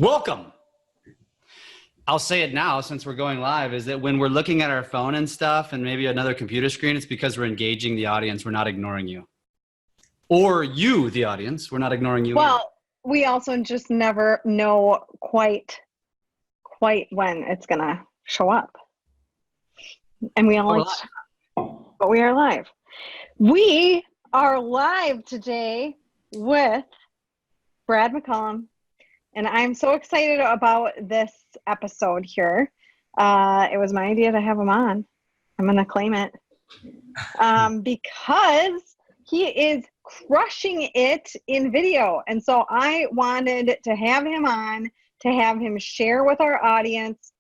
Welcome. I'll say it now since we're going live, is that when we're looking at our phone and stuff and maybe another computer screen, it's because we're engaging the audience. We're not ignoring you. Or you, the audience. We're not ignoring you. Well, either. we also just never know quite when it's going to show up. And we only, but we are live. We are live today with Brad McCallum. And I'm so excited about this episode here. It was my idea to have him on. I'm going to claim it. Because he is crushing it in video. And so I wanted to have him on to have him share with our audience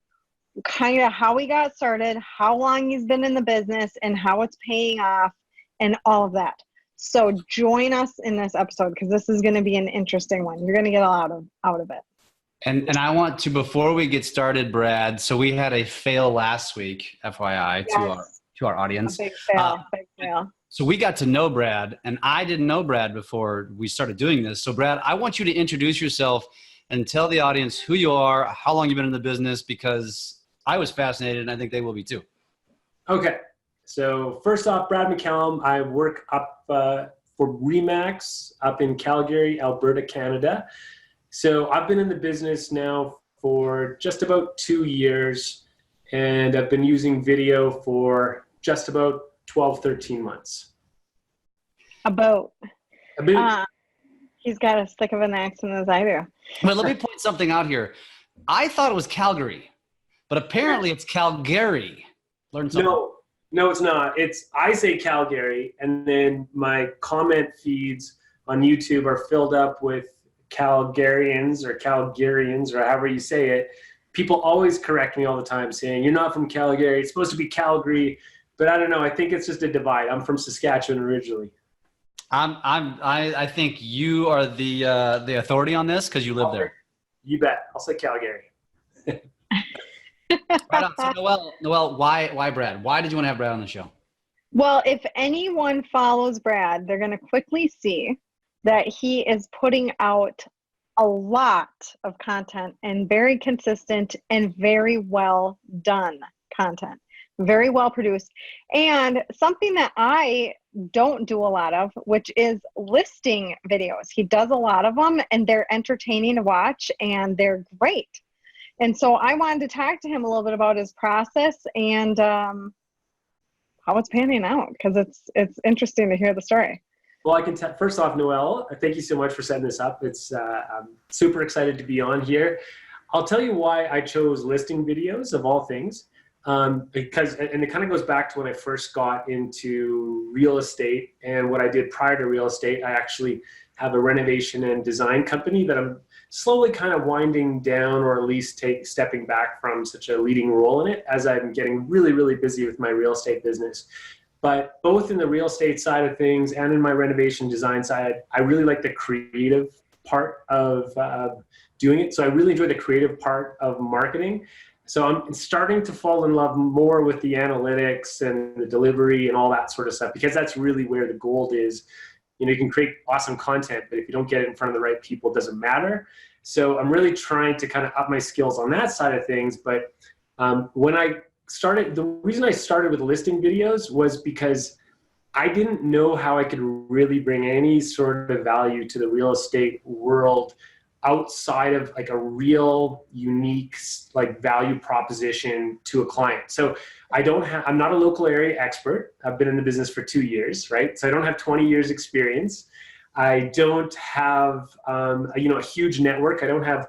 kind of how he got started, how long he's been in the business, and how it's paying off, and all of that. So join us in this episode because this is going to be an interesting one. You're going to get a lot out of it. And I want to, before we get started, Brad, so we had a fail last week, FYI, to our audience. A big fail, big fail. So we got to know Brad, and I didn't know Brad before we started doing this. So Brad, I want you to introduce yourself and tell the audience who you are, how long you've been in the business, because I was fascinated, and I think they will be too. Okay. So first off, Brad McCallum. I work up for Remax up in Calgary, Alberta, Canada. So I've been in the business now for just about 2 years, and I've been using video for just about 12, 13 months. He's got as thick of an accent as I do. But let me point something out here. I thought it was Calgary, but apparently it's Calgary. Learn something. No, it's not. I say Calgary, and then my comment feeds on YouTube are filled up with Calgarians or however you say it. People always correct me all the time saying, you're not from Calgary. It's supposed to be Calgary. But I don't know. I think it's just a divide. I'm from Saskatchewan originally. I think you are the authority on this because you live there. You bet. I'll say Calgary. Right on. So Noelle, why Brad? Why did you want to have Brad on the show? Well, if anyone follows Brad, they're going to quickly see that he is putting out a lot of content and very consistent and very well done content, very well produced. And something that I don't do a lot of, which is listing videos. He does a lot of them and they're entertaining to watch and they're great. And so I wanted to talk to him a little bit about his process and how it's panning out, because it's interesting to hear the story. Well, I can first off, Noelle, thank you so much for setting this up. I'm super excited to be on here. I'll tell you why I chose listing videos of all things, because it kind of goes back to when I first got into real estate and what I did prior to real estate. I actually have a renovation and design company that I'm slowly kind of winding down, or at least stepping back from such a leading role in it as I'm getting really, really busy with my real estate business. But both in the real estate side of things and in my renovation design side, I really like the creative part of doing it. So I really enjoy the creative part of marketing. So I'm starting to fall in love more with the analytics and the delivery and all that sort of stuff, because that's really where the gold is. You know, you can create awesome content, but if you don't get it in front of the right people, it doesn't matter. So I'm really trying to kind of up my skills on that side of things. But when I started, the reason I started with listing videos was because I didn't know how I could really bring any sort of value to the real estate world outside of like a real unique like value proposition to a client. So I'm not a local area expert. I've been in the business for 2 years, right? So I don't have 20 years experience. I don't have, a huge network. I don't have,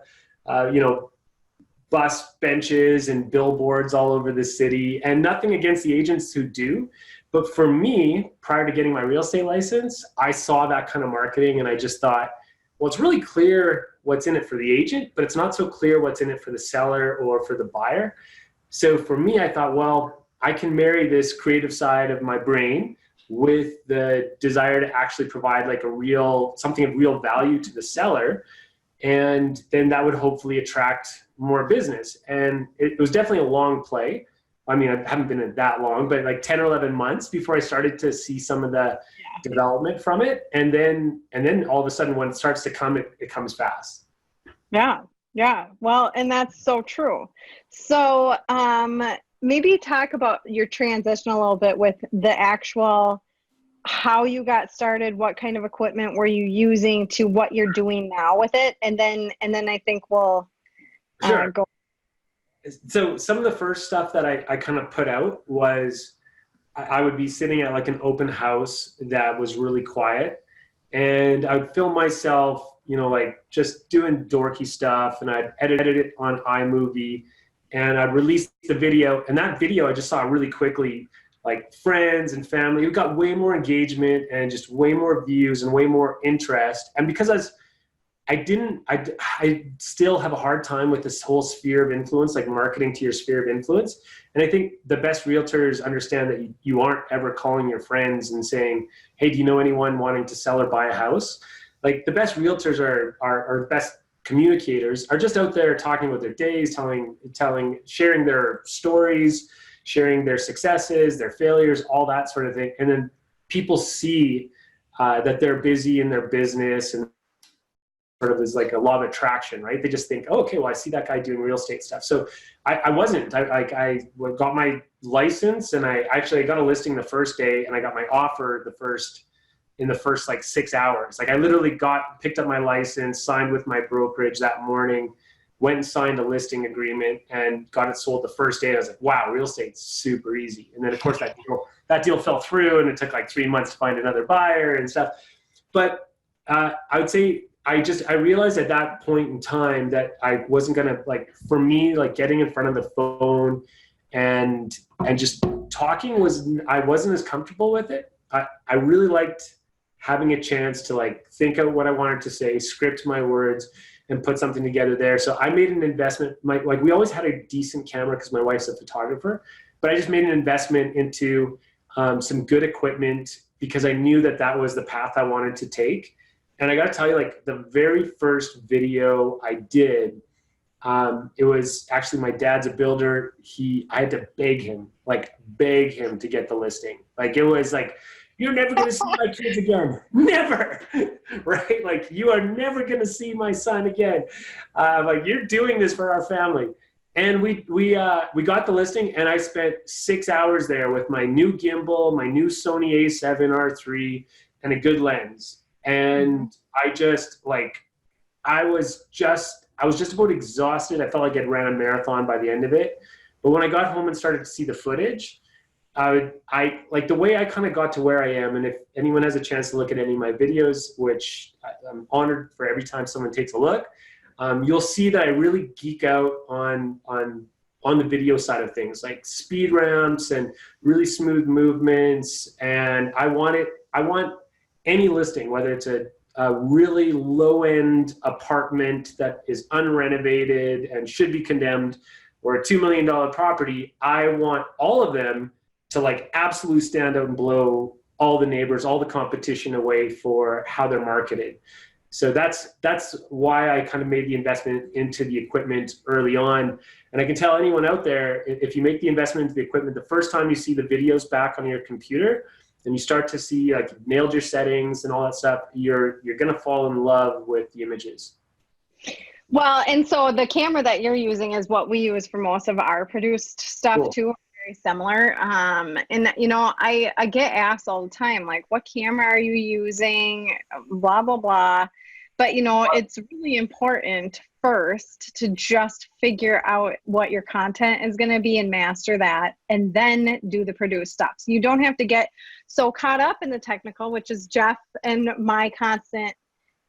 bus benches and billboards all over the city, and nothing against the agents who do. But for me, prior to getting my real estate license, I saw that kind of marketing and I just thought, well, it's really clear what's in it for the agent, but it's not so clear what's in it for the seller or for the buyer. So for me, I thought, well, I can marry this creative side of my brain with the desire to actually provide like something of real value to the seller. And then that would hopefully attract more business. And it was definitely a long play. I mean, I haven't been in that long, but like 10 or 11 months before I started to see some of the development from it. And then all of a sudden when it starts to come, it comes fast. Yeah. Yeah, well, and that's so true. So maybe talk about your transition a little bit with the actual how you got started, what kind of equipment were you using to what you're doing now with it, and then I think we'll Sure. go. So some of the first stuff that I kind of put out was I would be sitting at like an open house that was really quiet, and I would film myself, you know, like just doing dorky stuff, and I'd edit it on iMovie, and I'd release the video, and that video I just saw really quickly, like friends and family, who got way more engagement and just way more views and way more interest. And because I still have a hard time with this whole sphere of influence, like marketing to your sphere of influence. And I think the best realtors understand that you aren't ever calling your friends and saying, hey, do you know anyone wanting to sell or buy a house? Like the best realtors are best communicators are just out there talking about their days, sharing their stories, sharing their successes, their failures, all that sort of thing. And then people see that they're busy in their business, and sort of is like a law of attraction, right? They just think, oh, okay, well, I see that guy doing real estate stuff. So I got my license, and I got a listing the first day, and I got my offer in the first like 6 hours. Like I literally picked up my license, signed with my brokerage that morning, went and signed a listing agreement, and got it sold the first day. I was like, wow, real estate's super easy. And then of course that deal fell through, and it took like 3 months to find another buyer and stuff. But I would say I realized at that point in time that I wasn't gonna, like, for me, like getting in front of the phone and just talking I wasn't as comfortable with it. I really liked having a chance to like think out what I wanted to say, script my words, and put something together there. So I made an investment. Like we always had a decent camera because my wife's a photographer, but I just made an investment into some good equipment because I knew that was the path I wanted to take. And I got to tell you, like the very first video I did, it was actually, my dad's a builder. I had to beg him to get the listing. Like it was like, you're never going to see my kids again. Never. Right? Like you are never going to see my son again. Like you're doing this for our family. And we got the listing, and I spent 6 hours there with my new gimbal, my new Sony A7 R3, and a good lens. And I was just about exhausted. I felt like I'd ran a marathon by the end of it. But when I got home and started to see the footage, I like the way I kind of got to where I am. And if anyone has a chance to look at any of my videos, which I'm honored for every time someone takes a look, you'll see that I really geek out on the video side of things, like speed ramps and really smooth movements. And I want any listing, whether it's a really low-end apartment that is unrenovated and should be condemned, or a $2 million property, I want all of them to like absolutely stand out and blow all the neighbors, all the competition away for how they're marketed. So that's why I kind of made the investment into the equipment early on. And I can tell anyone out there, if you make the investment into the equipment, the first time you see the videos back on your computer, and you start to see like you've nailed your settings and all that stuff, you're gonna fall in love with the images. Well, and so the camera that you're using is what we use for most of our produced stuff. Cool. Too. Very similar. And you know, I get asked all the time, like, what camera are you using? Blah, blah, blah. But you know, it's really important first to just figure out what your content is going to be and master that, and then do the produced stuff. So you don't have to get so caught up in the technical, which is Jeff and my constant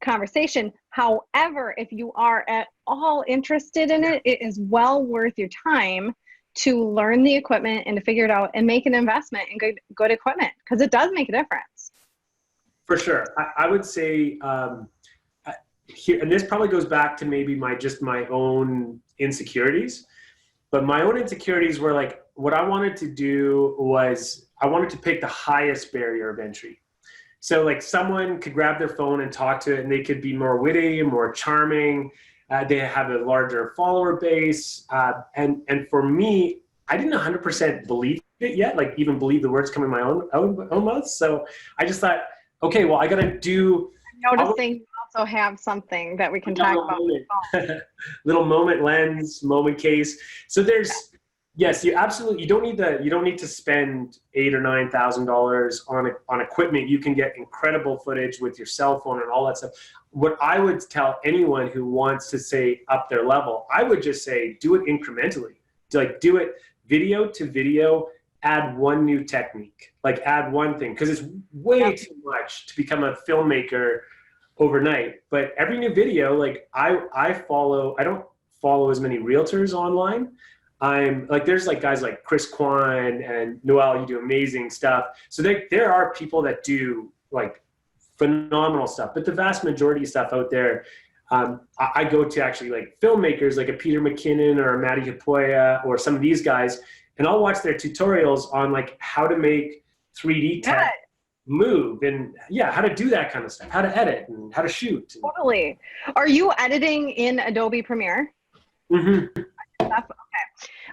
conversation. However, if you are at all interested in it, it is well worth your time to learn the equipment and to figure it out and make an investment in good equipment, because it does make a difference. For sure. I would say here, and this probably goes back to maybe my own insecurities, but my own insecurities were like, what I wanted to do was I wanted to pick the highest barrier of entry. So like someone could grab their phone and talk to it, and they could be more witty, more charming. They have a larger follower base. And for me, I didn't 100% believe it yet, like even believe the words coming my own mouth. So I just thought, okay, well, I got to do. I'm noticing you also have something that we can talk about. Little moment lens, moment case. So there's, yes, you don't need to spend $8,000 or $9,000 on equipment. You can get incredible footage with your cell phone and all that stuff. What I would tell anyone who wants to say up their level, I would just say do it incrementally. Like do it video to video, add one new technique, like add one thing, because it's way too much to become a filmmaker overnight. But every new video, like I don't follow as many realtors online. I'm like, there's like guys like Chris Kwan and Noelle, you do amazing stuff. So there are people that do like phenomenal stuff, but the vast majority of stuff out there, I go to actually like filmmakers like a Peter McKinnon or a Matty Hapoya or some of these guys, and I'll watch their tutorials on like how to make 3D tech move and how to do that kind of stuff, how to edit and how to shoot. Totally. Are you editing in Adobe Premiere? Mm-hmm. Okay.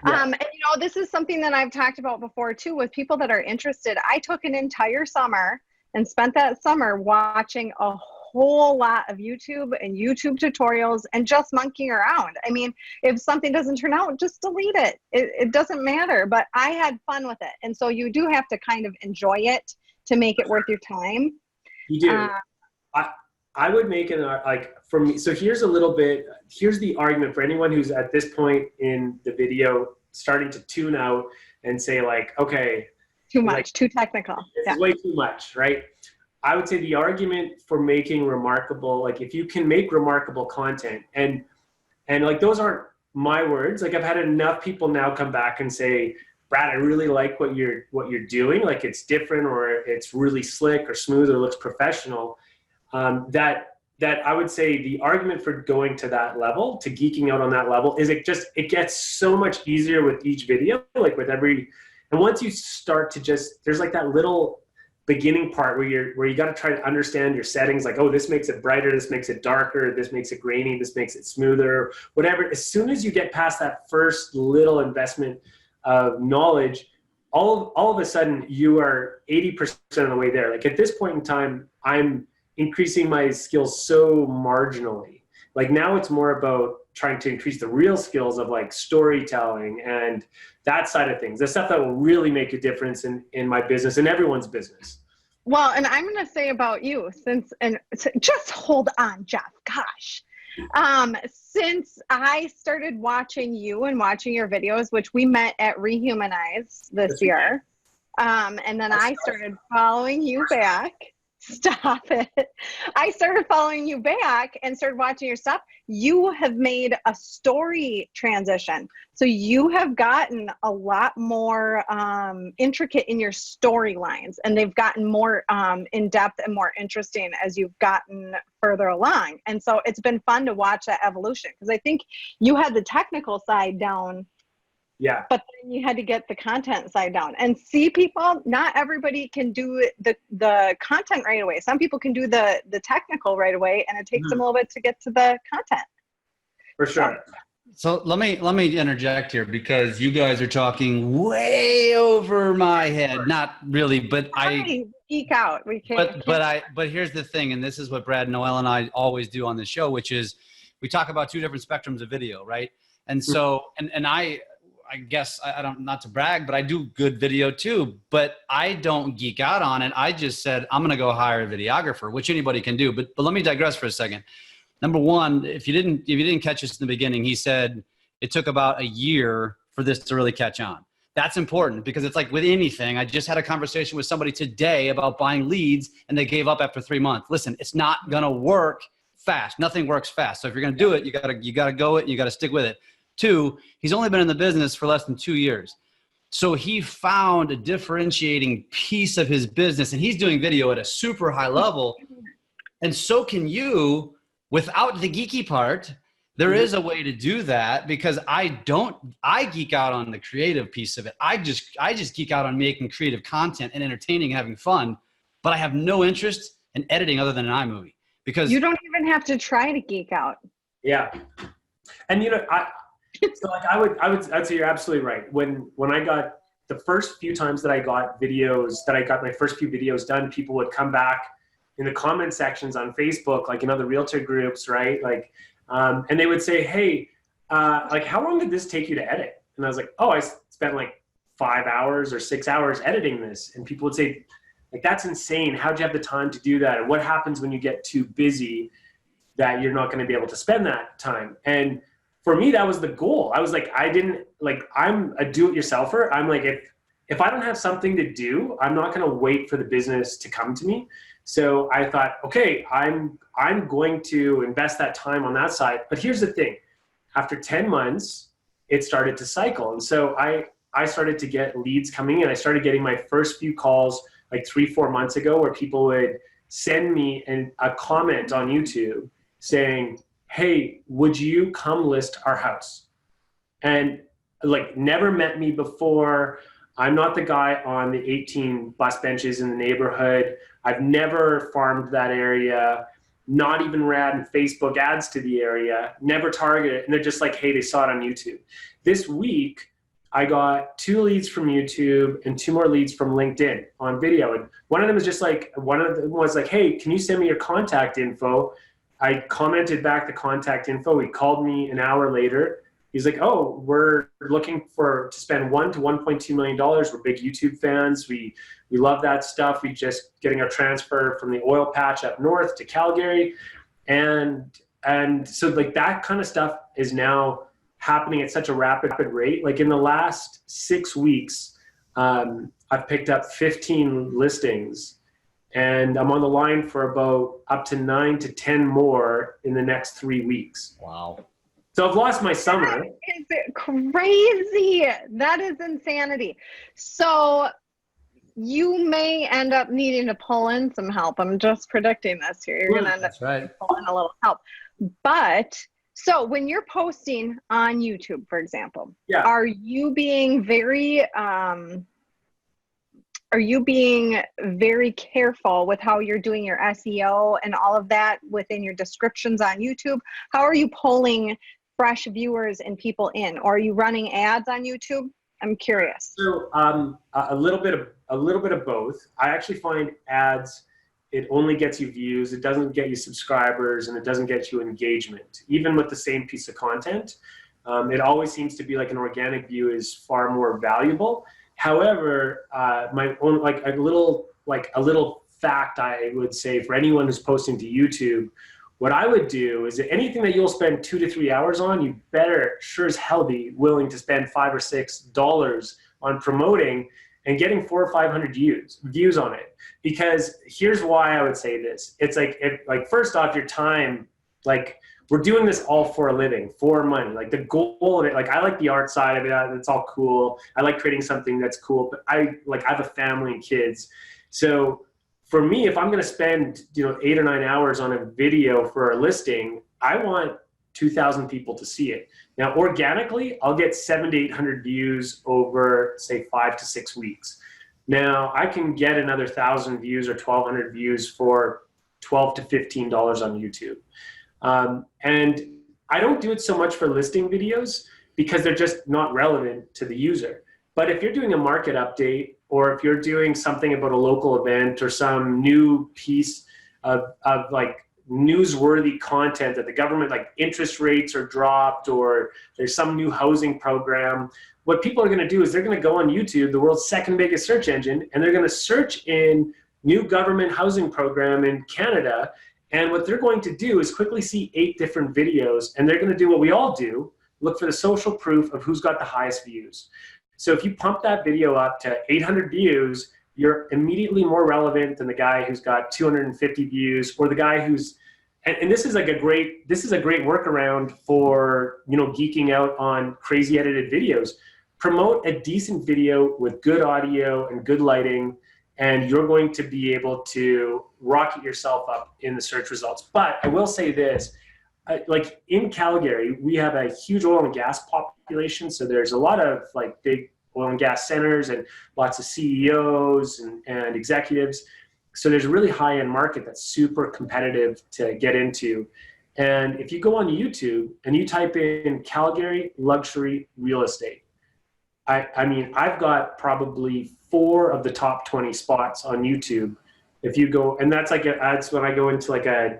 Yeah. And you know, this is something that I've talked about before too with people that are interested. I took an entire summer and spent that summer watching a whole lot of YouTube and YouTube tutorials and just monkeying around. I mean, if something doesn't turn out, just delete it. It doesn't matter, but I had fun with it. And so you do have to kind of enjoy it to make it worth your time. You do. I would make it like for me. So here's the argument for anyone who's at this point in the video starting to tune out and say like, okay, too much, too technical. This is way too much, right? I would say the argument for making remarkable, like if you can make remarkable content and like those aren't my words. Like I've had enough people now come back and say, Brad, I really like what you're doing. Like it's different or it's really slick or smooth or looks professional. That I would say the argument for going to that level, to geeking out on that level, is it gets so much easier with each video, like with every, and once you start to there's like that little beginning part where you got to try to understand your settings, like, oh, this makes it brighter, this makes it darker, this makes it grainy, this makes it smoother, whatever. As soon as you get past that first little investment of knowledge, all of a sudden you are 80% of the way there. Like at this point in time, I'm increasing my skills so marginally. Like now it's more about trying to increase the real skills of like storytelling and that side of things, the stuff that will really make a difference in my business and everyone's business. Well, and I'm going to say about you just hold on, Jeff, gosh. Since I started watching you and watching your videos, which we met at Rehumanize this year, and then I started following you back. Stop it. I started following you back and started watching your stuff. You have made a story transition. So you have gotten a lot more intricate in your storylines, and they've gotten more in depth and more interesting as you've gotten further along. And so it's been fun to watch that evolution, because I think you had the technical side down. Yeah. But then you had to get the content side down. And see, people, not everybody can do the content right away. Some people can do the technical right away, and it takes them a little bit to get to the content. For sure. So let me interject here, because you guys are talking way over my head. Not really, but I geek out. We can't. But here's the thing, and this is what Brad, Noelle, and I always do on the show, which is we talk about two different spectrums of video, right? And so, and I guess I don't, not to brag, but I do good video too, but I don't geek out on it. I just said, I'm going to go hire a videographer, which anybody can do. But let me digress for a second. Number one, if you didn't catch us in the beginning, he said it took about a year for this to really catch on. That's important, because it's like with anything. I just had a conversation with somebody today about buying leads, and they gave up after 3 months. Listen, it's not going to work fast. Nothing works fast. So if you're going to do it, you got to go it, and you got to stick with it. Two, he's only been in the business for less than 2 years. So he found a differentiating piece of his business, and he's doing video at a super high level. And so can you, without the geeky part. There is a way to do that, because I geek out on the creative piece of it. I just geek out on making creative content and entertaining and having fun, but I have no interest in editing other than an iMovie, because you don't even have to try to geek out. Yeah. And so like I'd say you're absolutely right. When I got the first few times that I got my first few videos done, people would come back in the comment sections on Facebook, like in other realtor groups, right? Like, and they would say, hey, like, how long did this take you to edit? And I was like, oh, I spent like 5 hours or 6 hours editing this. And people would say, like, that's insane. How'd you have the time to do that? And what happens when you get too busy that you're not going to be able to spend that time? And for me, that was the goal. I was like, I'm a do-it-yourselfer. I'm like, if I don't have something to do, I'm not going to wait for the business to come to me. So I thought, okay, I'm going to invest that time on that side. But here's the thing. After 10 months, it started to cycle. And so I started to get leads coming in. I started getting my first few calls like 3-4 months ago, where people would send me a comment on YouTube saying, hey, would you come list our house? And like, never met me before. I'm not the guy on the 18 bus benches in the neighborhood. I've never farmed that area, not even ran Facebook ads to the area, never targeted. And they're just like, hey, they saw it on YouTube. This week, I got 2 leads from YouTube and 2 more leads from LinkedIn on video. And one of them was like, hey, can you send me your contact info? I commented back the contact info. He called me an hour later. He's like, oh, we're looking to spend $1 to $1.2 million. We're big YouTube fans. We love that stuff. We just getting our transfer from the oil patch up north to Calgary. And so like that kind of stuff is now happening at such a rapid rate. Like in the last 6 weeks, I've picked up 15 listings, and I'm on the line for about up to 9 to 10 more in the next 3 weeks. Wow. So I've lost my summer. That is crazy. That is insanity. So you may end up needing to pull in some help. I'm just predicting this here. You're going to end up pulling a little help. But so when you're posting on YouTube, for example, are you being very careful with how you're doing your SEO and all of that within your descriptions on YouTube? How are you pulling fresh viewers and people in? Or are you running ads on YouTube? I'm curious. So a little bit of both. I actually find ads, it only gets you views. It doesn't get you subscribers, and it doesn't get you engagement, even with the same piece of content. It always seems to be like an organic view is far more valuable. However, my own a little fact I would say for anyone who's posting to YouTube, what I would do is that anything that you'll spend 2 to 3 hours on, you better sure as hell be willing to spend $5 or $6 on promoting and getting 400 or 500 views on it. Because here's why I would say this. It's like first off, your time, like, we're doing this all for a living, for money. Like the goal of it, like I like the art side of it. It's all cool. I like creating something that's cool, but I have a family and kids. So for me, if I'm going to spend, 8 or 9 hours on a video for a listing, I want 2,000 people to see it. Now, organically, I'll get 700 to 800 views over, say, 5 to 6 weeks. Now, I can get another 1,000 views or 1,200 views for $12 to $15 on YouTube. And I don't do it so much for listing videos because they're just not relevant to the user. But if you're doing a market update, or if you're doing something about a local event or some new piece of like newsworthy content that the government, like interest rates are dropped, or there's some new housing program, what people are going to do is they're going to go on YouTube, the world's second biggest search engine, and they're going to search in new government housing program in Canada. And what they're going to do is quickly see 8 different videos, and they're going to do what we all do, look for the social proof of who's got the highest views. So if you pump that video up to 800 views, you're immediately more relevant than the guy who's got 250 views, or the guy who's, and this is a great workaround for, geeking out on crazy edited videos. Promote a decent video with good audio and good lighting, and you're going to be able to rocket yourself up in the search results. But I will say this, like in Calgary, we have a huge oil and gas population. So there's a lot of like big oil and gas centers and lots of CEOs and executives. So there's a really high-end market that's super competitive to get into. And if you go on YouTube and you type in Calgary luxury real estate, I mean, I've got probably 4 of the top 20 spots on YouTube If you go, and that's when I go into like a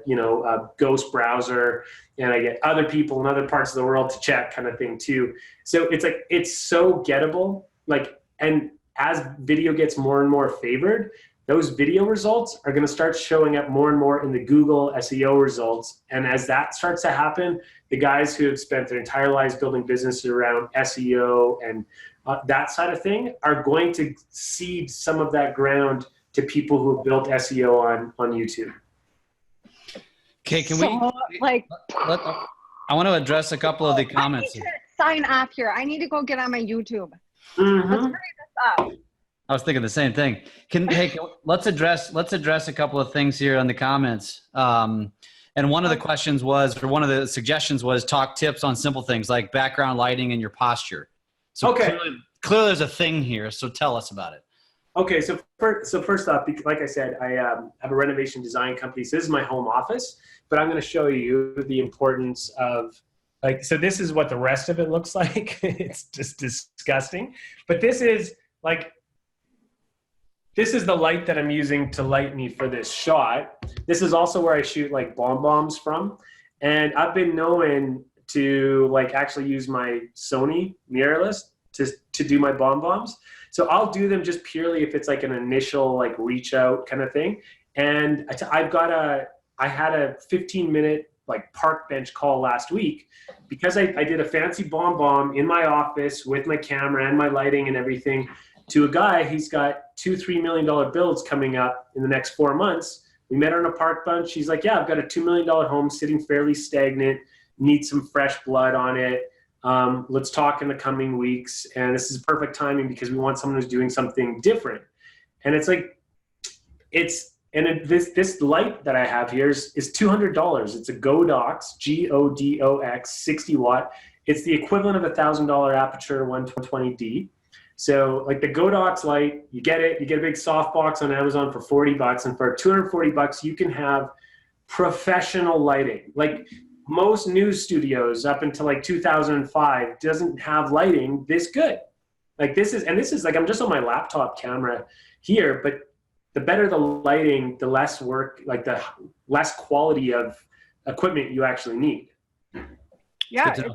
ghost browser, and I get other people in other parts of the world to chat, kind of thing too. So it's like, it's so gettable. Like, and as video gets more and more favored, those video results are going to start showing up more and more in the Google SEO results. And as that starts to happen, the guys who have spent their entire lives building businesses around SEO and that side of thing are going to cede some of that ground to people who have built SEO on YouTube. Okay, can I want to address a couple of the comments. I need to sign off here. I need to go get on my YouTube. Mm-hmm. Let's hurry this up. I was thinking the same thing. Let's address a couple of things here on the comments. And one of the questions was, or one of the suggestions was, talk tips on simple things like background lighting and your posture. So okay, clearly there's a thing here. So tell us about it. Okay, so first off, like I said, I have a renovation design company. So this is my home office, but I'm going to show you the importance of, like, so this is what the rest of it looks like. It's just disgusting. But this is the light that I'm using to light me for this shot. This is also where I shoot like bombs from. And I've been known to like actually use my Sony mirrorless to do my bombs. So I'll do them just purely if it's like an initial like reach out kind of thing. And I had a 15-minute like park bench call last week because I did a fancy bomb in my office with my camera and my lighting and everything to a guy. He's got $2-3 million builds coming up in the next 4 months. We met on a park bench. He's like, yeah, I've got a $2 million home sitting fairly stagnant, need some fresh blood on it. Let's talk in the coming weeks. And this is perfect timing because we want someone who's doing something different. And it's like, this light that I have here is $200. It's a Godox, Godox 60 watt. It's the equivalent of $1,000 aperture 120D. So like the Godox light, you get a big soft box on Amazon for $40, and for $240 you can have professional lighting. Like most news studios up until like 2005 doesn't have lighting this good. Like this is like, I'm just on my laptop camera here, but the better the lighting, the less work, like the less quality of equipment you actually need. Yeah, it's true.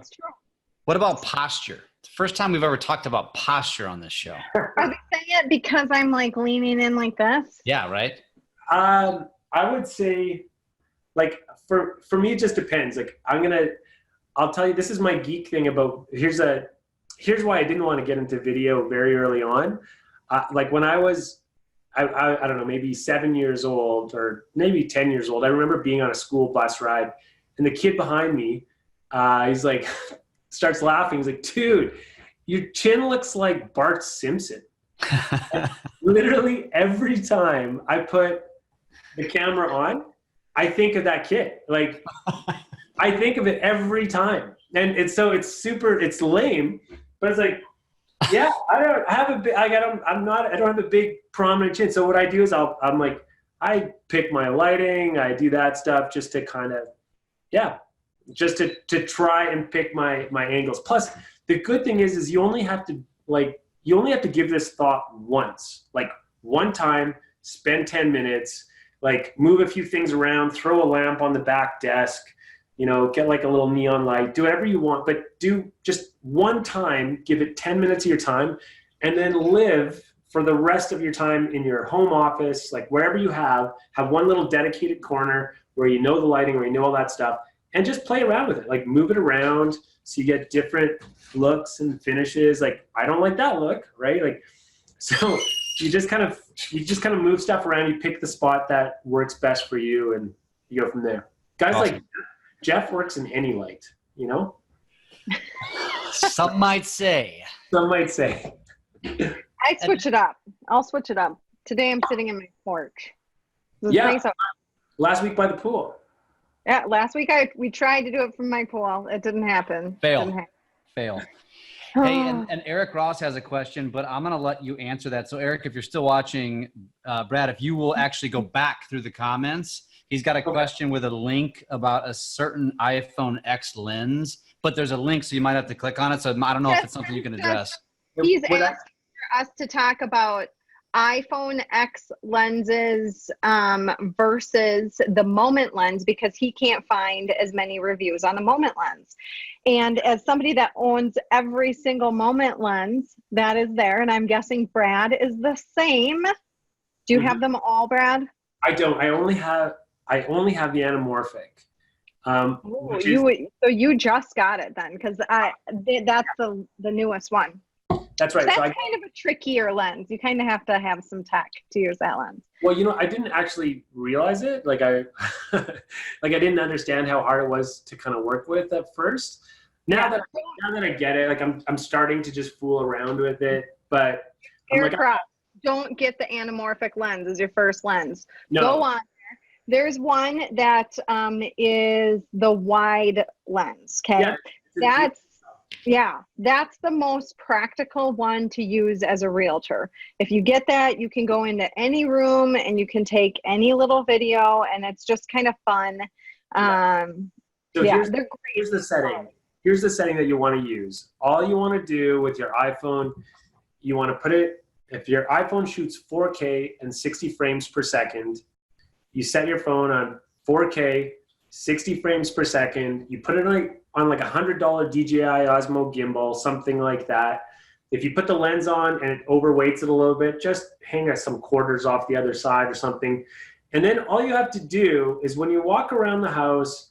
What about posture? It's the first time we've ever talked about posture on this show. Are they saying it because I'm like leaning in like this? Yeah, right? I would say, like, for me, it just depends. Like, I'll tell you, this is my geek thing about, here's why I didn't want to get into video very early on. Like when I was, I don't know, maybe 7 years old or maybe 10 years old, I remember being on a school bus ride and the kid behind me, he's like, starts laughing. He's like, dude, your chin looks like Bart Simpson. Literally every time I put the camera on, I think of that kid. Like, I think of it every time. And it's lame, but it's like, yeah, I don't have a big prominent chin. So what I do is I pick my lighting, I do that stuff just to kind of, just to try and pick my angles. Plus the good thing is you only have to give this thought once, like one time, spend 10 minutes, like move a few things around, throw a lamp on the back desk, get like a little neon light, do whatever you want, but do just one time, give it 10 minutes of your time, and then live for the rest of your time in your home office, like wherever you have one little dedicated corner where you know the lighting, where you know all that stuff, and just play around with it, like move it around so you get different looks and finishes. Like, I don't like that look, right? Like, so you just kind of move stuff around, you pick the spot that works best for you, and you go from there. Guys, awesome. Like Jeff works in any light, Some might say. Some might say. I switch it up. I'll switch it up. Today I'm sitting in my porch. Yeah. Last week by the pool. Yeah, last week we tried to do it from my pool. It didn't happen. Fail. Hey, and Eric Ross has a question, but I'm going to let you answer that. So Eric, if you're still watching, Brad, if you will actually go back through the comments, he's got a question with a link about a certain iPhone X lens, but there's a link, so you might have to click on it. So I don't know if it's something you can address. He's asked for us to talk about iPhone X lenses versus the Moment lens, because he can't find as many reviews on the Moment lens. And as somebody that owns every single Moment lens that is there, and I'm guessing Brad is the same. Do you have them all, Brad? I don't. I only have the anamorphic. So you just got it then, because that's the newest one. That's right. That's so kind of a trickier lens. You kind of have to have some tech to use that lens. Well, I didn't actually realize it. Like I didn't understand how hard it was to kind of work with at first. Now that I get it, like I'm starting to just fool around with it. But don't get the anamorphic lens as your first lens. No. Go on there. There's one that is the wide lens. Okay, that's the most practical one to use as a realtor. If you get that, you can go into any room and you can take any little video, and it's just kind of fun. Here's the setting. Here's the setting that you want to use. All you want to do with your iPhone, you want to put it, if your iPhone shoots 4K and 60 frames per second, you set your phone on 4K, 60 frames per second. You put it on like $100 DJI Osmo gimbal, something like that. If you put the lens on and it overweights it a little bit, just hang some quarters off the other side or something. And then all you have to do is when you walk around the house,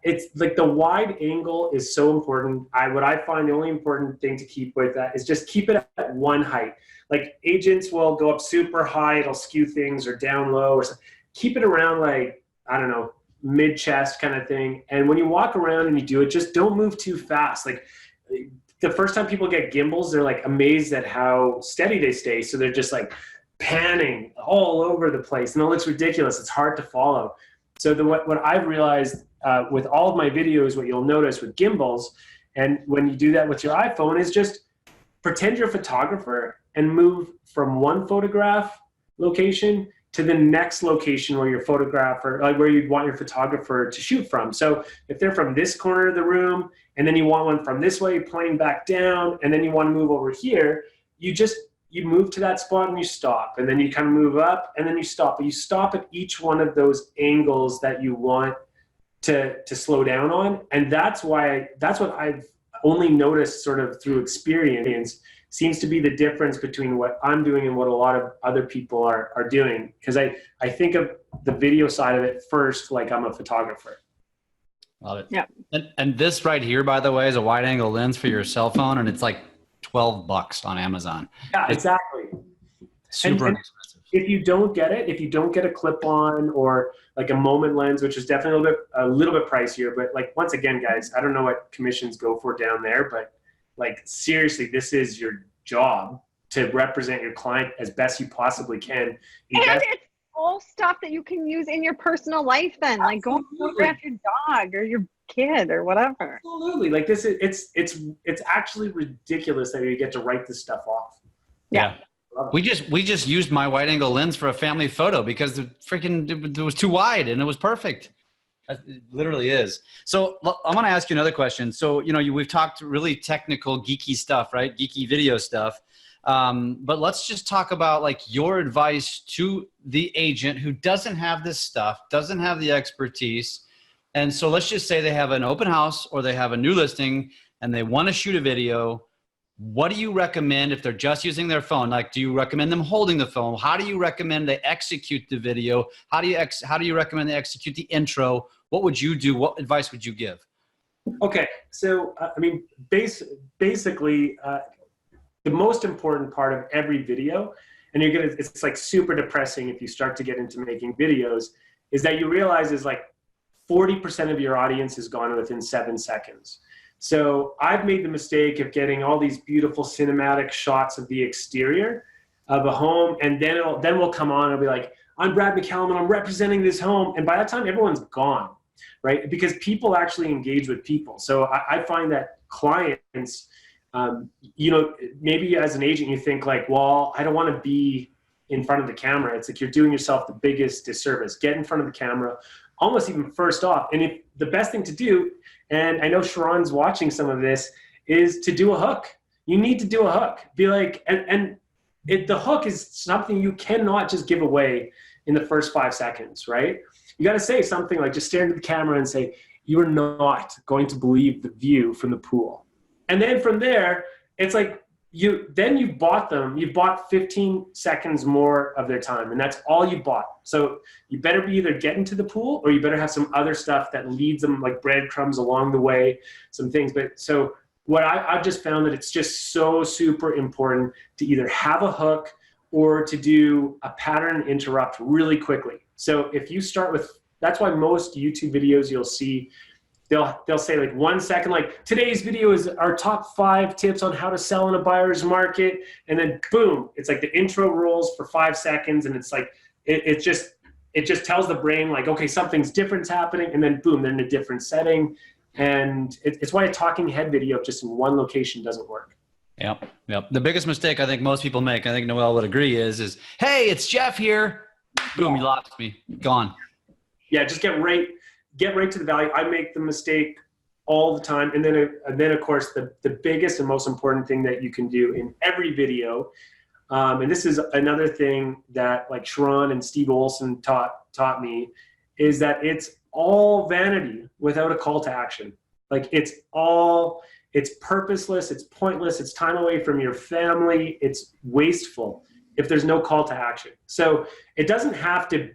it's like the wide angle is so important. What I find the only important thing to keep with that is just keep it at one height. Like agents will go up super high, it'll skew things, or down low, or something. Keep it around like, I don't know, mid chest kind of thing. And when you walk around and you do it, just don't move too fast. Like the first time people get gimbals, they're like amazed at how steady they stay. So they're just like panning all over the place, and it looks ridiculous. It's hard to follow. So what I've realized with all of my videos, what you'll notice with gimbals, and when you do that with your iPhone, is just pretend you're a photographer and move from one photograph location to the next location where your photographer, like where you'd want your photographer to shoot from. So if they're from this corner of the room, and then you want one from this way, pointing back down, and then you want to move over here, you move to that spot and you stop, and then you kind of move up and then you stop. But you stop at each one of those angles that you want to slow down on. And that's what I've only noticed sort of through experience seems to be the difference between what I'm doing and what a lot of other people are doing. Because I think of the video side of it first, like I'm a photographer. Love it. Yeah. And this right here, by the way, is a wide angle lens for your cell phone, and it's like $12 on Amazon. Yeah, exactly. Super inexpensive. If you don't get a clip-on or like a Moment lens, which is definitely a little bit pricier, but like once again, guys, I don't know what commissions go for down there, but like seriously, this is your job to represent your client as best you possibly can. It's all stuff that you can use in your personal life then. Like go photograph your dog or your kid or whatever. Absolutely. Like this is it's actually ridiculous that you get to write this stuff off. Yeah. We just used my wide angle lens for a family photo because it was too wide and it was perfect. It literally is. So I'm going to ask you another question. So, we've talked really technical, geeky stuff, right? Geeky video stuff. But let's just talk about like your advice to the agent who doesn't have this stuff, doesn't have the expertise. And so let's just say they have an open house or they have a new listing and they want to shoot a video. What do you recommend if they're just using their phone? Like, do you recommend them holding the phone? How do you recommend they execute the video? How do you recommend they execute the intro? What would you do? What advice would you give? Okay. So, basically, the most important part of every video, and it's like super depressing if you start to get into making videos, is that you realize is like 40% of your audience is gone within 7 seconds. So I've made the mistake of getting all these beautiful cinematic shots of the exterior of a home, and then we'll come on and be like, I'm Brad McCallum and I'm representing this home. And by that time, everyone's gone, right? Because people actually engage with people. So I find that clients, maybe as an agent, you think like, well, I don't want to be in front of the camera. It's like you're doing yourself the biggest disservice. Get in front of the camera, almost even first off. And if the best thing to do, and I know Sharon's watching some of this, is to do a hook. You need to do a hook. Be like, and the hook is something you cannot just give away in the first 5 seconds, right? You got to say something like, just stare into the camera and say, you are not going to believe the view from the pool. And then from there, it's like, you've bought 15 seconds more of their time, and that's all you bought. So you better be either getting to the pool, or you better have some other stuff that leads them, like breadcrumbs along the way, some things. But so what I've just found that it's just so super important to either have a hook or to do a pattern interrupt really quickly. So if you start with, that's why most YouTube videos you'll see, they'll say like 1 second, like today's video is our top 5 tips on how to sell in a buyer's market. And then boom, it's like the intro rolls for 5 seconds. And it's like, it just tells the brain like, okay, something's different's happening. And then boom, they're in a different setting. And it's why a talking head video just in one location doesn't work. Yep. The biggest mistake I think most people make, I think Noelle would agree, is hey, it's Jeff here. Boom, you lost me. Gone. Yeah, just get right to the value. I make the mistake all the time. And then of course, the biggest and most important thing that you can do in every video, and this is another thing that like Sharon and Steve Olson taught me, is that it's all vanity without a call to action. Like it's purposeless, it's pointless, it's time away from your family, it's wasteful if there's no call to action. So it doesn't have to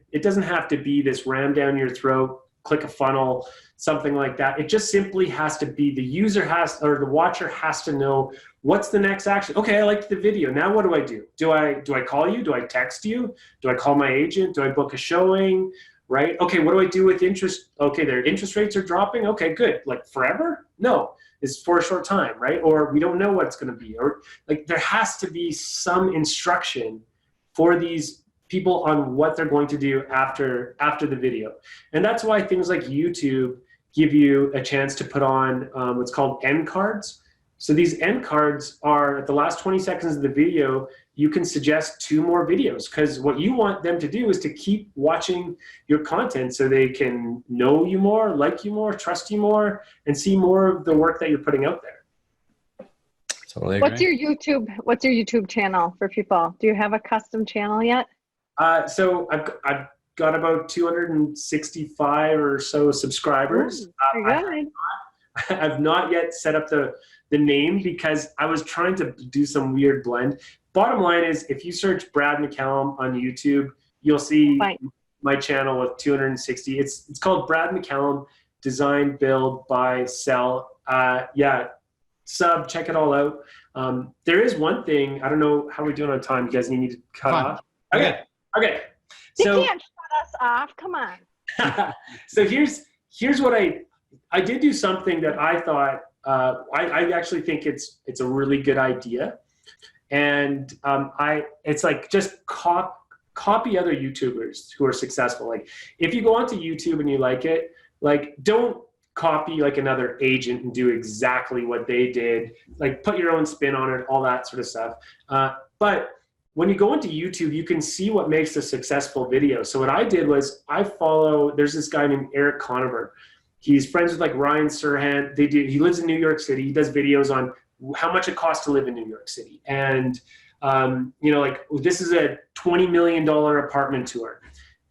be this ram down your throat, click a funnel, something like that. It just simply has to be, the watcher has to know what's the next action. Okay, I liked the video. Now what do I do? Do I call you? Do I text you? Do I call my agent? Do I book a showing? Right? Okay, what do I do with interest? Okay, their interest rates are dropping. Okay, good. Like forever? No, it's for a short time, right? Or we don't know what it's going to be. Or like there has to be some instruction for these people on what they're going to do after the video. And that's why things like YouTube give you a chance to put on what's called end cards. So these end cards are at the last 20 seconds of the video, you can suggest 2 more videos, because what you want them to do is to keep watching your content so they can know you more, like you more, trust you more, and see more of the work that you're putting out there. Totally agree. What's your YouTube channel for people? Do you have a custom channel yet? So I've got about 265 or so subscribers. Ooh, very good. I've not yet set up the name because I was trying to do some weird blend. Bottom line is, if you search Brad McCallum on YouTube, you'll see my channel with 260. It's called Brad McCallum Design, Build, Buy, Sell. Check it all out. There is one thing, I don't know how we're doing on time. You guys need me to cut off? Okay. So, you can't shut us off. Come on. So here's what I did do something that I thought, I actually think it's a really good idea. And it's like just copy other YouTubers who are successful. Like if you go onto YouTube and you like it, like don't copy like another agent and do exactly what they did. Like put your own spin on it, all that sort of stuff. But when you go into YouTube, you can see what makes a successful video. So what I did was there's this guy named Eric Conover. He's friends with like Ryan Serhant. He lives in New York City. He does videos on how much it costs to live in New York City. And, like this is a $20 million apartment tour.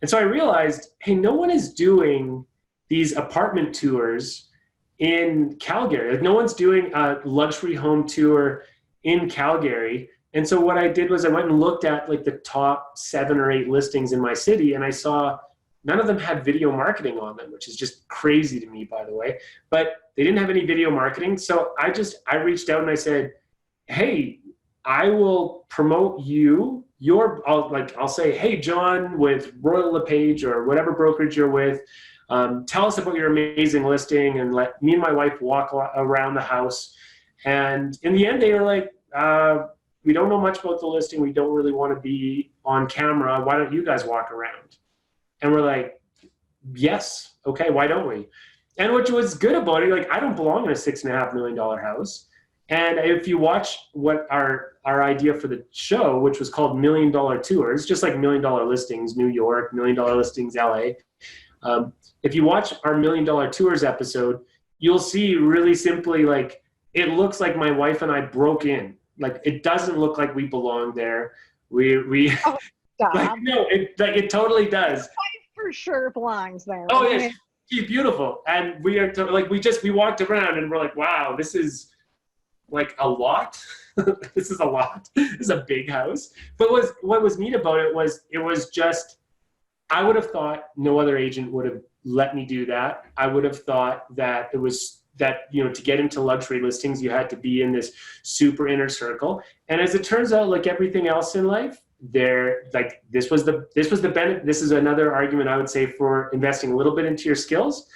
And so I realized, hey, no one is doing these apartment tours in Calgary. Like no one's doing a luxury home tour in Calgary. And so what I did was I went and looked at like the top 7 or 8 listings in my city, and I saw none of them had video marketing on them, which is just crazy to me, by the way. But they didn't have any video marketing. So I reached out and I said, hey, I will promote you. I'll say, hey, John with Royal LePage or whatever brokerage you're with, tell us about your amazing listing and let me and my wife walk around the house. And in the end, they were like, we don't know much about the listing. We don't really want to be on camera. Why don't you guys walk around? And we're like, yes, okay, why don't we? And which was good about it, like I don't belong in a $6.5 million house. And if you watch what our idea for the show, which was called $1 Million Tours, just like $1 Million Listings, New York, $1 Million Listings, LA. If you watch our $1 Million Tours episode, you'll see really simply like, it looks like my wife and I broke in. Like, it doesn't look like we belong there. We Oh, stop. like, no, it totally does. For sure belongs there. Oh okay? yeah, she's beautiful, and we are like, we walked around and we're like, wow, this is like a lot. This is a lot. This is a big house. But what was neat about it was just, I would have thought no other agent would have let me do that. I would have thought that it was that, you know, to get into luxury listings, you had to be in this super inner circle. And as it turns out, like everything else in life, this was the benefit. This is another argument I would say for investing a little bit into your skills.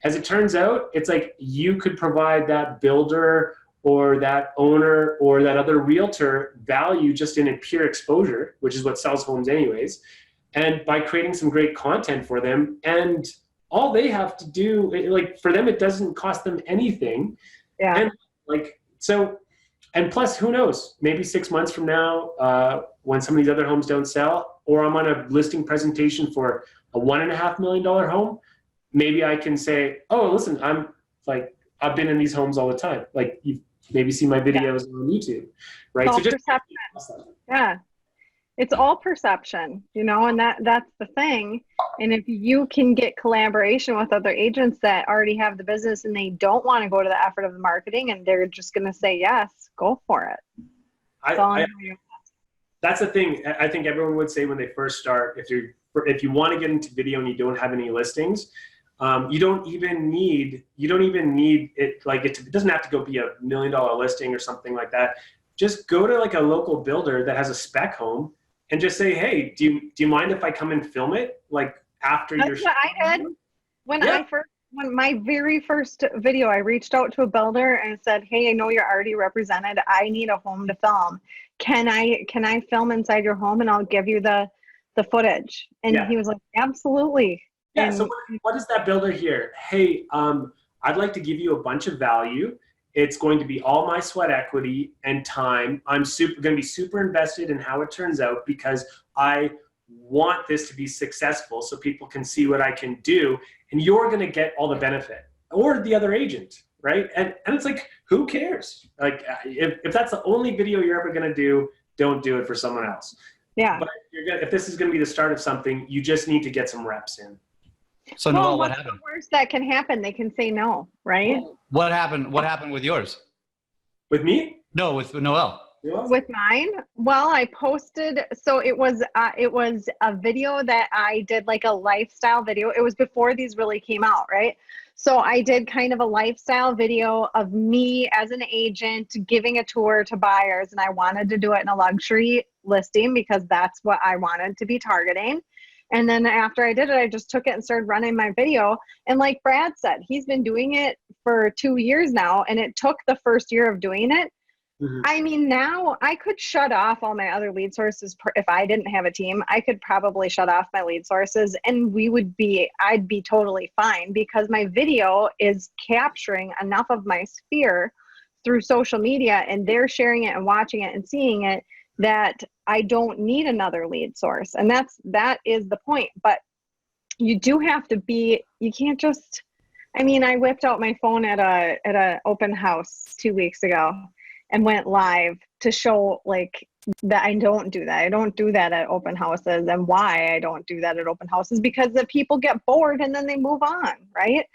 As it turns out, it's like you could provide that builder or that owner or that other realtor value just in a pure exposure, which is what sells homes anyways. And by creating some great content for them, and all they have to do, like for them, it doesn't cost them anything. Yeah. And like, so, and plus, who knows, maybe 6 months from now, when some of these other homes don't sell, or I'm on a listing presentation for a $1.5 million home, maybe I can say, oh, listen, I've been in these homes all the time. Like, you've maybe seen my videos on YouTube, right? So just perception. Yeah. It's all perception, you know, and that's the thing. And if you can get collaboration with other agents that already have the business and they don't want to go to the effort of the marketing and they're just going to say yes, go for it. That's the thing. I think everyone would say when they first start, if you want to get into video and you don't have any listings, you don't even need it. Like, it doesn't have to go be $1 million listing or something like that. Just go to like a local builder that has a spec home and just say, hey, do you mind if I come and film it? Like, after your That's what I did when when my very first video, I reached out to a builder and said, hey, I know you're already represented. I need a home to film. Can I film inside your home and I'll give you the footage? And he was like, absolutely. Yeah. And so what is that builder here? Hey, I'd like to give you a bunch of value. It's going to be all my sweat equity and time. I'm going to be super invested in how it turns out because I want this to be successful so people can see what I can do. And you're going to get all the benefit, or the other agent, right? And it's like, who cares? Like, if that's the only video you're ever going to do, don't do it for someone else. Yeah. But if this is going to be the start of something, you just need to get some reps in. So Noelle, what happened? The worst that can happen? They can say no, right? What happened? What happened with yours? With me? No, with Noelle. With mine? Well, I posted, so it was a video that I did, like a lifestyle video. It was before these really came out, right? So I did kind of a lifestyle video of me as an agent giving a tour to buyers, and I wanted to do it in a luxury listing because that's what I wanted to be targeting. And then after I did it, I just took it and started running my video. And like Brad said, he's been doing it for 2 years now, and it took the first year of doing it. Mm-hmm. I mean, now I could shut off all my other lead sources. If I didn't have a team, I could probably shut off my lead sources and I'd be totally fine because my video is capturing enough of my sphere through social media, and they're sharing it and watching it and seeing it, that I don't need another lead source. And that is the point. But you do have to you can't just, I mean, I whipped out my phone at a open house 2 weeks ago and went live to show like that I don't do that. I don't do that at open houses. And why I don't do that at open houses, because the people get bored and then they move on, right?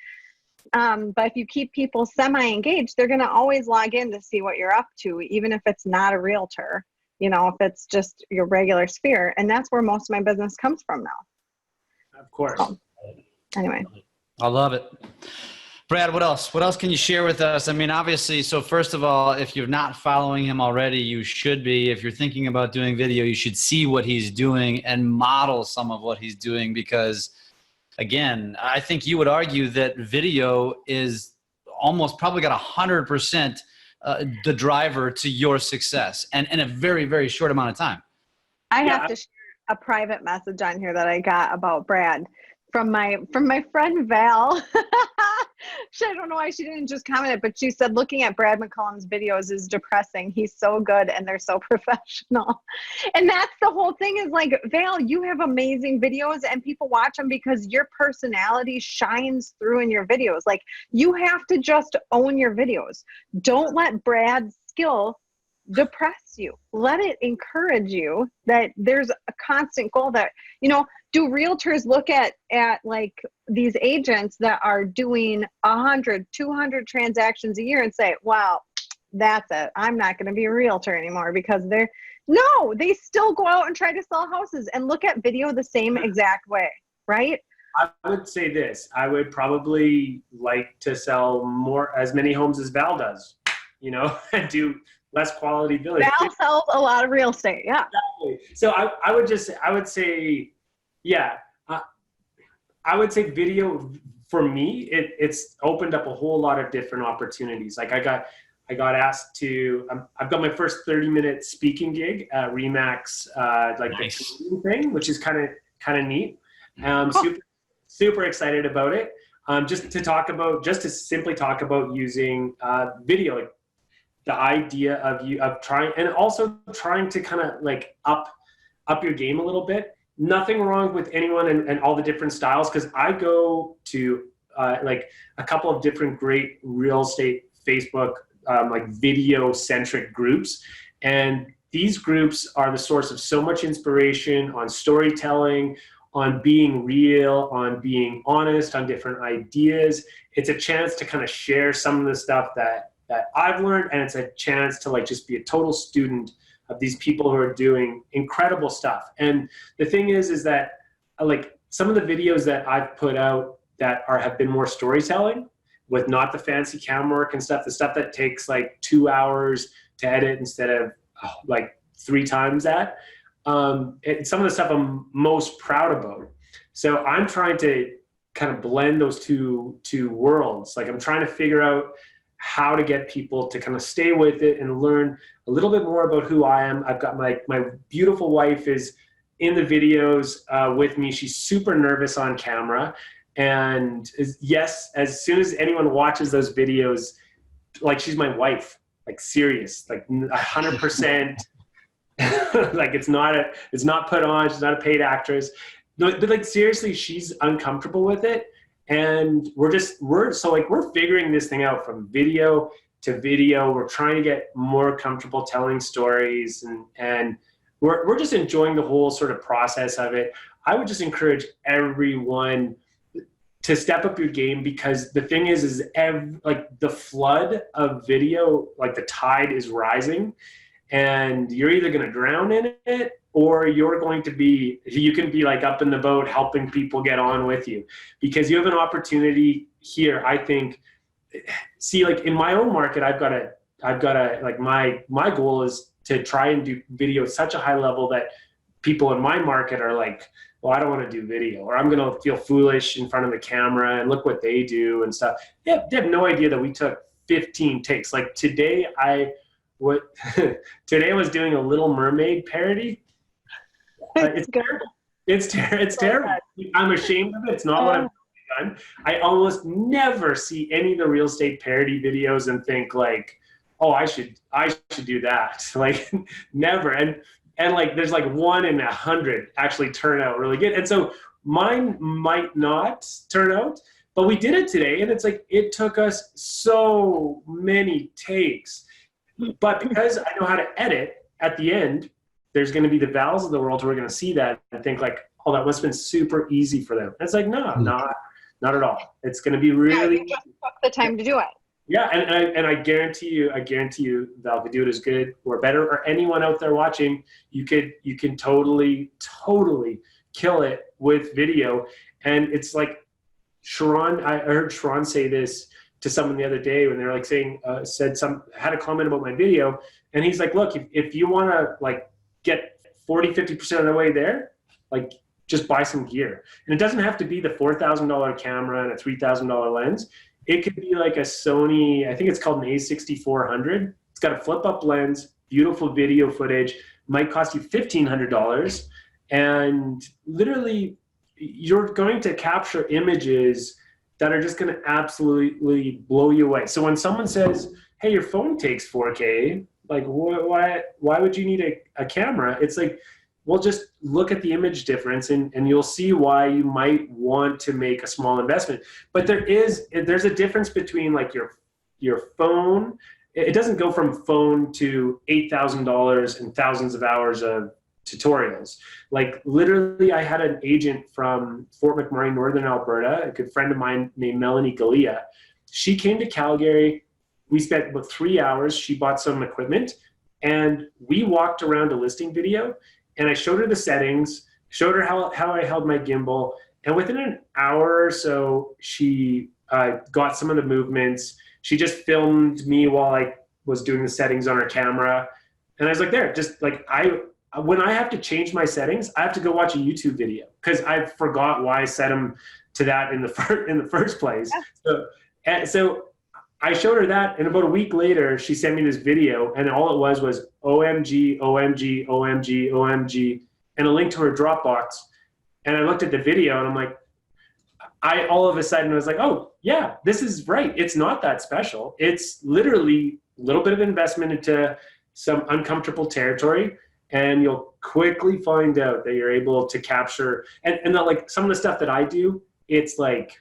But if you keep people semi-engaged, they're going to always log in to see what you're up to, even if it's not a realtor. You know, if it's just your regular sphere. And that's where most of my business comes from now. Of course. So, anyway. I love it. Brad, what else? What else can you share with us? I mean, obviously, so first of all, if you're not following him already, you should be. If you're thinking about doing video, you should see what he's doing and model some of what he's doing because, again, I think you would argue that video is almost probably got 100% the driver to your success, and in a very, very short amount of time. I have to share a private message on here that I got about Brad from my friend Val. I don't know why she didn't just comment it, but she said, looking at Brad McCallum's videos is depressing. He's so good and they're so professional. And that's the whole thing is like, Val, you have amazing videos and people watch them because your personality shines through in your videos. Like, you have to just own your videos. Don't let Brad's skill depress you. Let it encourage you that there's a constant goal that, you know, do realtors look at like these agents that are doing 100, 200 transactions a year and say, wow, that's it. I'm not going to be a realtor anymore because no, they still go out and try to sell houses and look at video the same exact way, right? I would say this. I would probably like to sell as many homes as Val does, you know, and do less quality villas. Val sells a lot of real estate. Yeah. Exactly. So I would say, yeah, I would say video for me, it's opened up a whole lot of different opportunities. Like I got asked to, I've got my first 30-minute speaking gig at Remax, like nice. The Canadian thing, which is kind of neat. Super excited about it. Just to simply talk about using video, like the idea of trying to kind of like up your game a little bit. Nothing wrong with anyone and all the different styles, because I go to like a couple of different great real estate Facebook like video centric groups, and these groups are the source of so much inspiration on storytelling, on being real, on being honest, on different ideas. It's a chance to kind of share some of the stuff that I've learned, and it's a chance to like just be a total student of these people who are doing incredible stuff. And the thing is that like some of the videos that I've put out that have been more storytelling, with not the fancy camera work and stuff, the stuff that takes like 2 hours to edit instead of like 3 times that. It's some of the stuff I'm most proud about. So I'm trying to kind of blend those two worlds. Like I'm trying to figure out how to get people to kind of stay with it and learn a little bit more about who I am. I've got my beautiful wife is in the videos with me. She's super nervous on camera. And yes, as soon as anyone watches those videos, like she's my wife, like serious, like 100%. Like it's not put on. She's not a paid actress, but like seriously, she's uncomfortable with it, and we're figuring this thing out from video to video. We're trying to get more comfortable telling stories, and we're just enjoying the whole sort of process of it. I would just encourage everyone to step up your game, because the thing is like the flood of video, like the tide is rising. And you're either going to drown in it, or you can be like up in the boat helping people get on with you, because you have an opportunity here. I think, see, like in my own market, I've got to like my goal is to try and do video at such a high level that people in my market are like, well, I don't want to do video, or I'm going to feel foolish in front of the camera and look what they do and stuff. They have no idea that we took 15 takes. Like today, today I was doing a Little Mermaid parody. It's terrible. It's terrible. I'm ashamed of it. It's not what I've done. I almost never see any of the real estate parody videos and think like, oh, I should do that. Like never. And like there's like 1 in 100 actually turn out really good. And so mine might not turn out, but we did it today, and it's like it took us so many takes. But because I know how to edit, at the end, there's going to be the Vals of the world who are going to see that and think like, oh, that must have been super easy for them. And it's like, no, not at all. It's going to be really. You just took the time to do it. Yeah, and I guarantee you, Val could do it as good or better, or anyone out there watching, you can totally kill it with video. And it's like Sharon, I heard Sharon say this to someone the other day when they were like saying, had a comment about my video, and he's like, look, if you want to like get 40-50% of the way there, like just buy some gear. And it doesn't have to be the $4,000 camera and a $3,000 lens. It could be like a Sony, I think it's called an A6400. It's got a flip up lens, beautiful video footage, might cost you $1,500. And literally you're going to capture images that are just going to absolutely blow you away. So when someone says, hey, your phone takes 4K, like why would you need a camera? It's like, well, just look at the image difference and you'll see why you might want to make a small investment. But there's a difference between like your phone it doesn't go from phone to $8,000 and thousands of hours of tutorials. Like literally I had an agent from Fort McMurray, Northern Alberta, a good friend of mine named Melanie Galea. She came to Calgary. We spent about 3 hours. She bought some equipment and we walked around a listing video and I showed her the settings, showed her how I held my gimbal. And within an hour or so, she got some of the movements. She just filmed me while I was doing the settings on her camera. And I was like, there, just like when I have to change my settings, I have to go watch a YouTube video because I forgot why I set them to that in the first place. Yeah. So I showed her that, and about a week later, she sent me this video, and all it was OMG, OMG, OMG, OMG, and a link to her Dropbox. And I looked at the video, and I'm like, I all of a sudden was like, oh yeah, this is right. It's not that special. It's literally a little bit of investment into some uncomfortable territory. And you'll quickly find out that you're able to capture, and that like some of the stuff that I do, it's like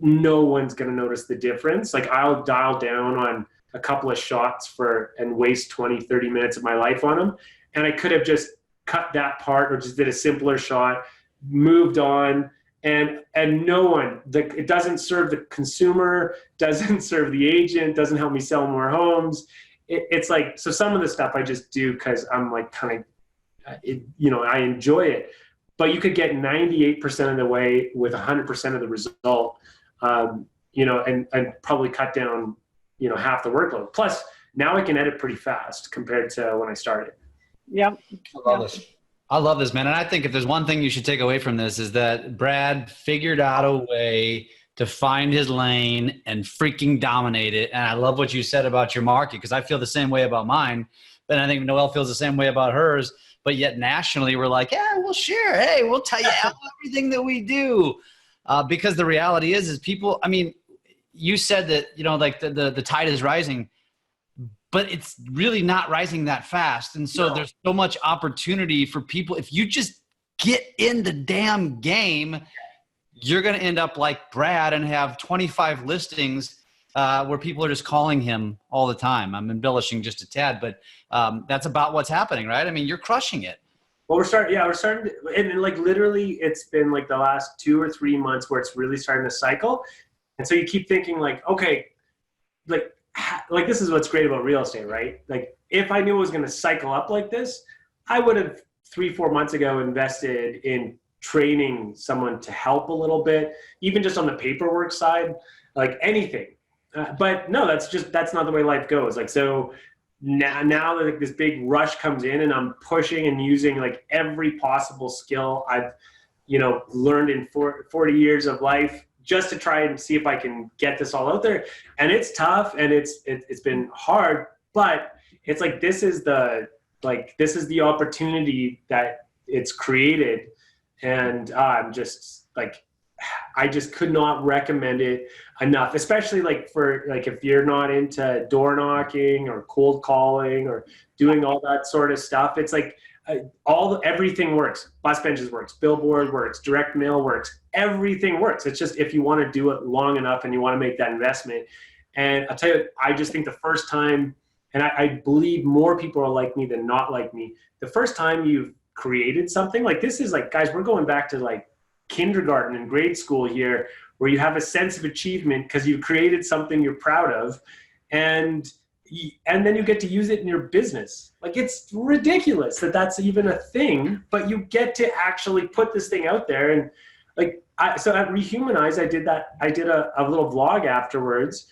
no one's going to notice the difference. Like I'll dial down on a couple of shots and waste 20, 30 minutes of my life on them. And I could have just cut that part or just did a simpler shot, moved on, and no one, it doesn't serve the consumer, doesn't serve the agent, doesn't help me sell more homes. It's like, so some of the stuff I just do because I'm like kind of, I enjoy it, but you could get 98% of the way with 100% of the result, and probably cut down, half the workload. Plus now I can edit pretty fast compared to when I started. Yep. I love this, man. And I think if there's one thing you should take away from this is that Brad figured out a way to find his lane and freaking dominate it. And I love what you said about your market because I feel the same way about mine. But I think Noelle feels the same way about hers. But yet nationally, we're like, yeah, we'll share. Hey, we'll tell you everything that we do. Because the reality is people, I mean, you said that, like the tide is rising, but it's really not rising that fast. And so there's so much opportunity for people. If you just get in the damn game, you're going to end up like Brad and have 25 listings where people are just calling him all the time. I'm embellishing just a tad, but that's about what's happening, right? I mean, you're crushing it. Well, we're starting to, and like literally it's been like the last 2 or 3 months where it's really starting to cycle. And so you keep thinking like, okay, like this is what's great about real estate, right? Like if I knew it was going to cycle up like this, I would have 3-4 months ago invested in training someone to help a little bit, even just on the paperwork side, like anything. But no, that's not the way life goes. Like, so now that like this big rush comes in and I'm pushing and using like every possible skill I've, learned in 40 years of life just to try and see if I can get this all out there. And it's tough and it's been hard, but it's like, this is the opportunity that it's created. And I'm just like, I just could not recommend it enough, especially like for like if you're not into door knocking or cold calling or doing all that sort of stuff. It's like everything works. Bus benches works, billboard works, direct mail works, everything works. It's just if you want to do it long enough and you want to make that investment. And I'll tell you, I just think the first time, and I believe more people are like me than not like me, the first time you've created something like this is like, guys, we're going back to like kindergarten and grade school here, where you have a sense of achievement because you created something you're proud of, and then you get to use it in your business. Like, it's ridiculous that that's even a thing, but you get to actually put this thing out there. And like, so at Rehumanize, I did a little vlog afterwards,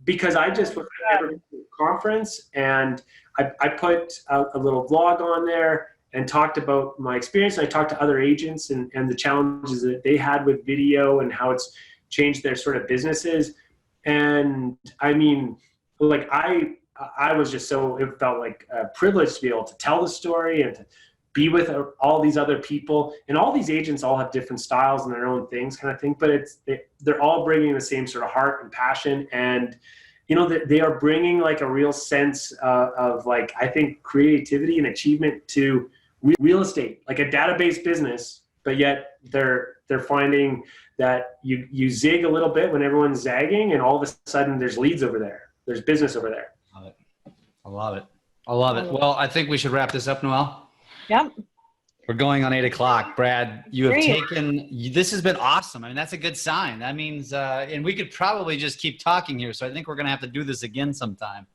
because I just was at a conference and I put a little vlog on there and talked about my experience. I talked to other agents and the challenges that they had with video and how it's changed their sort of businesses. And I mean, like I was just so, it felt like a privilege to be able to tell the story and to be with all these other people. And all these agents all have different styles and their own things kind of thing, but they're all bringing the same sort of heart and passion. And they are bringing like a real sense of like, I think, creativity and achievement to real estate, like a database business, but yet they're finding that you zig a little bit when everyone's zagging, and all of a sudden there's leads over there. there's business over there. I love it. I love it. Well, I think we should wrap this up, Noelle. Yep. We're going on 8 o'clock. Brad, you have Great. this has been awesome. I mean, that's a good sign. That means, and we could probably just keep talking here. So I think we're going to have to do this again sometime.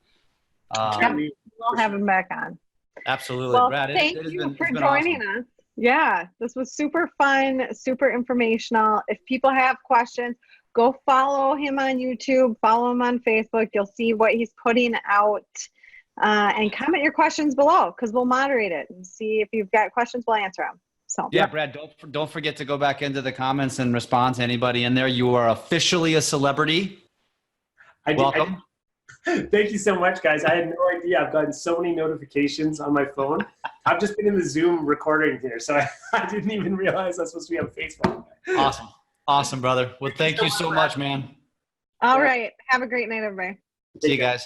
We'll have him back on. Absolutely. Well, Brad, thank you for joining us. Yeah, this was super fun, super informational. If people have questions, go follow him on YouTube, follow him on Facebook. You'll see what he's putting out. And comment your questions below because we'll moderate it and see if you've got questions, we'll answer them. So Yeah, Brad, don't forget to go back into the comments and respond to anybody in there. You are officially a celebrity. Welcome. Thank you so much, guys. I had no idea. I've gotten so many notifications on my phone. I've just been in the Zoom recording here, so I didn't even realize I was supposed to be on Facebook. Awesome, brother. Well, thank you so much, man. All right. Have a great night, everybody. See you guys.